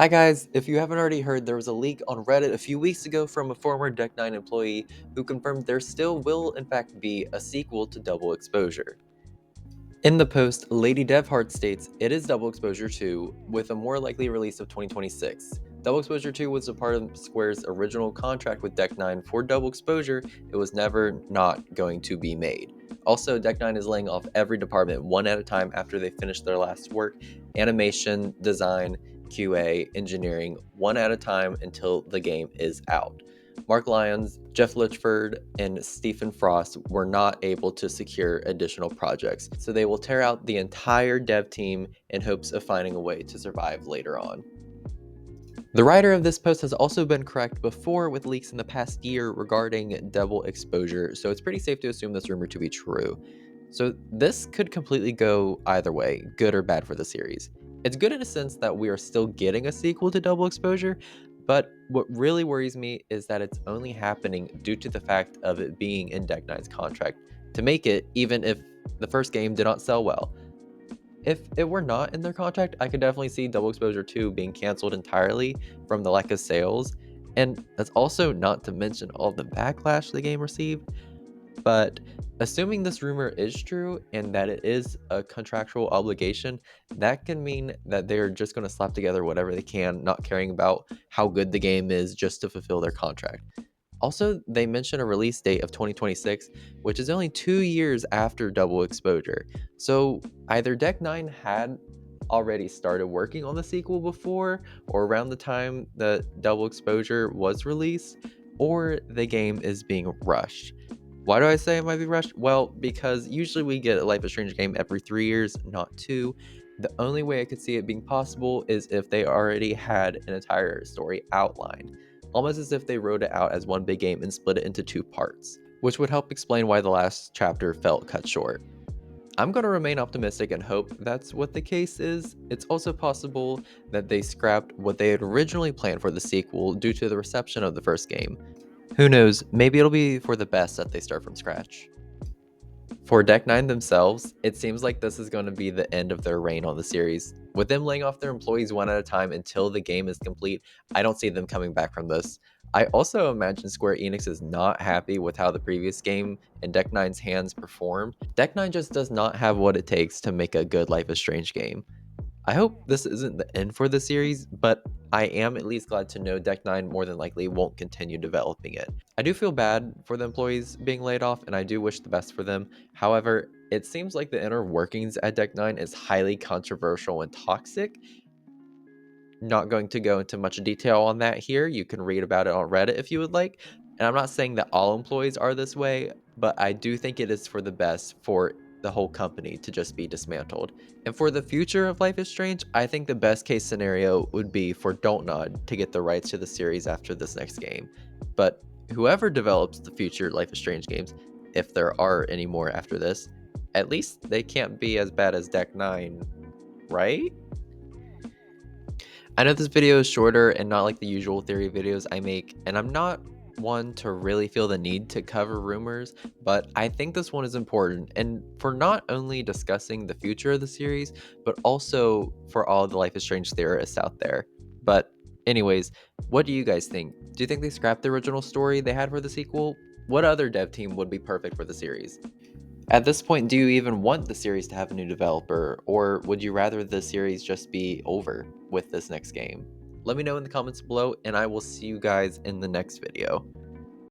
Hi guys, if you haven't already heard, there was a leak on Reddit a few weeks ago from a former Decknine employee who confirmed there still will in fact be a sequel to Double Exposure. In the post, Lady Devheart states it is Double Exposure 2 with a more likely release of 2026. Double Exposure 2 was a part of Square's original contract with Decknine for Double Exposure. It was never not going to be made. Also, Decknine is laying off every department one at a time after they finish their last work: animation, design, QA, engineering, one at a time until the game is out. Mark Lyons, Jeff Litchford, and Stephen Frost were not able to secure additional projects, so they will tear out the entire dev team in hopes of finding a way to survive later on. The writer of this post has also been correct before with leaks in the past year regarding Double Exposure, so it's pretty safe to assume this rumor to be true. So this could completely go either way, good or bad for the series. It's good in a sense that we are still getting a sequel to Double Exposure, but what really worries me is that it's only happening due to the fact of it being in Decknine's contract to make it, even if the first game did not sell well. If it were not in their contract, I could definitely see Double Exposure 2 being canceled entirely from the lack of sales, and that's also not to mention all the backlash the game received. But assuming this rumor is true and that it is a contractual obligation, that can mean that they're just going to slap together whatever they can, not caring about how good the game is just to fulfill their contract. Also, they mention a release date of 2026, which is only 2 years after Double Exposure. So either Deck9 had already started working on the sequel before, or around the time that Double Exposure was released, or the game is being rushed. Why do I say it might be rushed? Well, because usually we get a Life is Strange game every 3 years, not two. The only way I could see it being possible is if they already had an entire story outlined, almost as if they wrote it out as one big game and split it into two parts, which would help explain why the last chapter felt cut short. I'm going to remain optimistic and hope that's what the case is. It's also possible that they scrapped what they had originally planned for the sequel due to the reception of the first game. Who knows, maybe it'll be for the best that they start from scratch. For Deck9 themselves, it seems like this is going to be the end of their reign on the series. With them laying off their employees one at a time until the game is complete, I don't see them coming back from this. I also imagine Square Enix is not happy with how the previous game in Deck9's hands performed. Deck9 just does not have what it takes to make a good Life is Strange game. I hope this isn't the end for the series, but I am at least glad to know Deck9 more than likely won't continue developing it. I do feel bad for the employees being laid off, and I do wish the best for them. However, it seems like the inner workings at Deck9 is highly controversial and toxic. Not going to go into much detail on that here. You can read about it on Reddit if you would like. And I'm not saying that all employees are this way, but I do think it is for the best for the whole company to just be dismantled. And for the future of Life is Strange, I think the best case scenario would be for Dontnod to get the rights to the series after this next game. But whoever develops the future Life is Strange games, if there are any more after this, at least they can't be as bad as Deck9, right? I know this video is shorter and not like the usual theory videos I make, and I'm not one to really feel the need to cover rumors, but I think this one is important, and for not only discussing the future of the series, but also for all the Life is Strange theorists out there. But anyways, what do you guys think? Do you think they scrapped the original story they had for the sequel? What other dev team would be perfect for the series? At this point, do you even want the series to have a new developer, or would you rather the series just be over with this next game? Let me know in the comments below, and I will see you guys in the next video.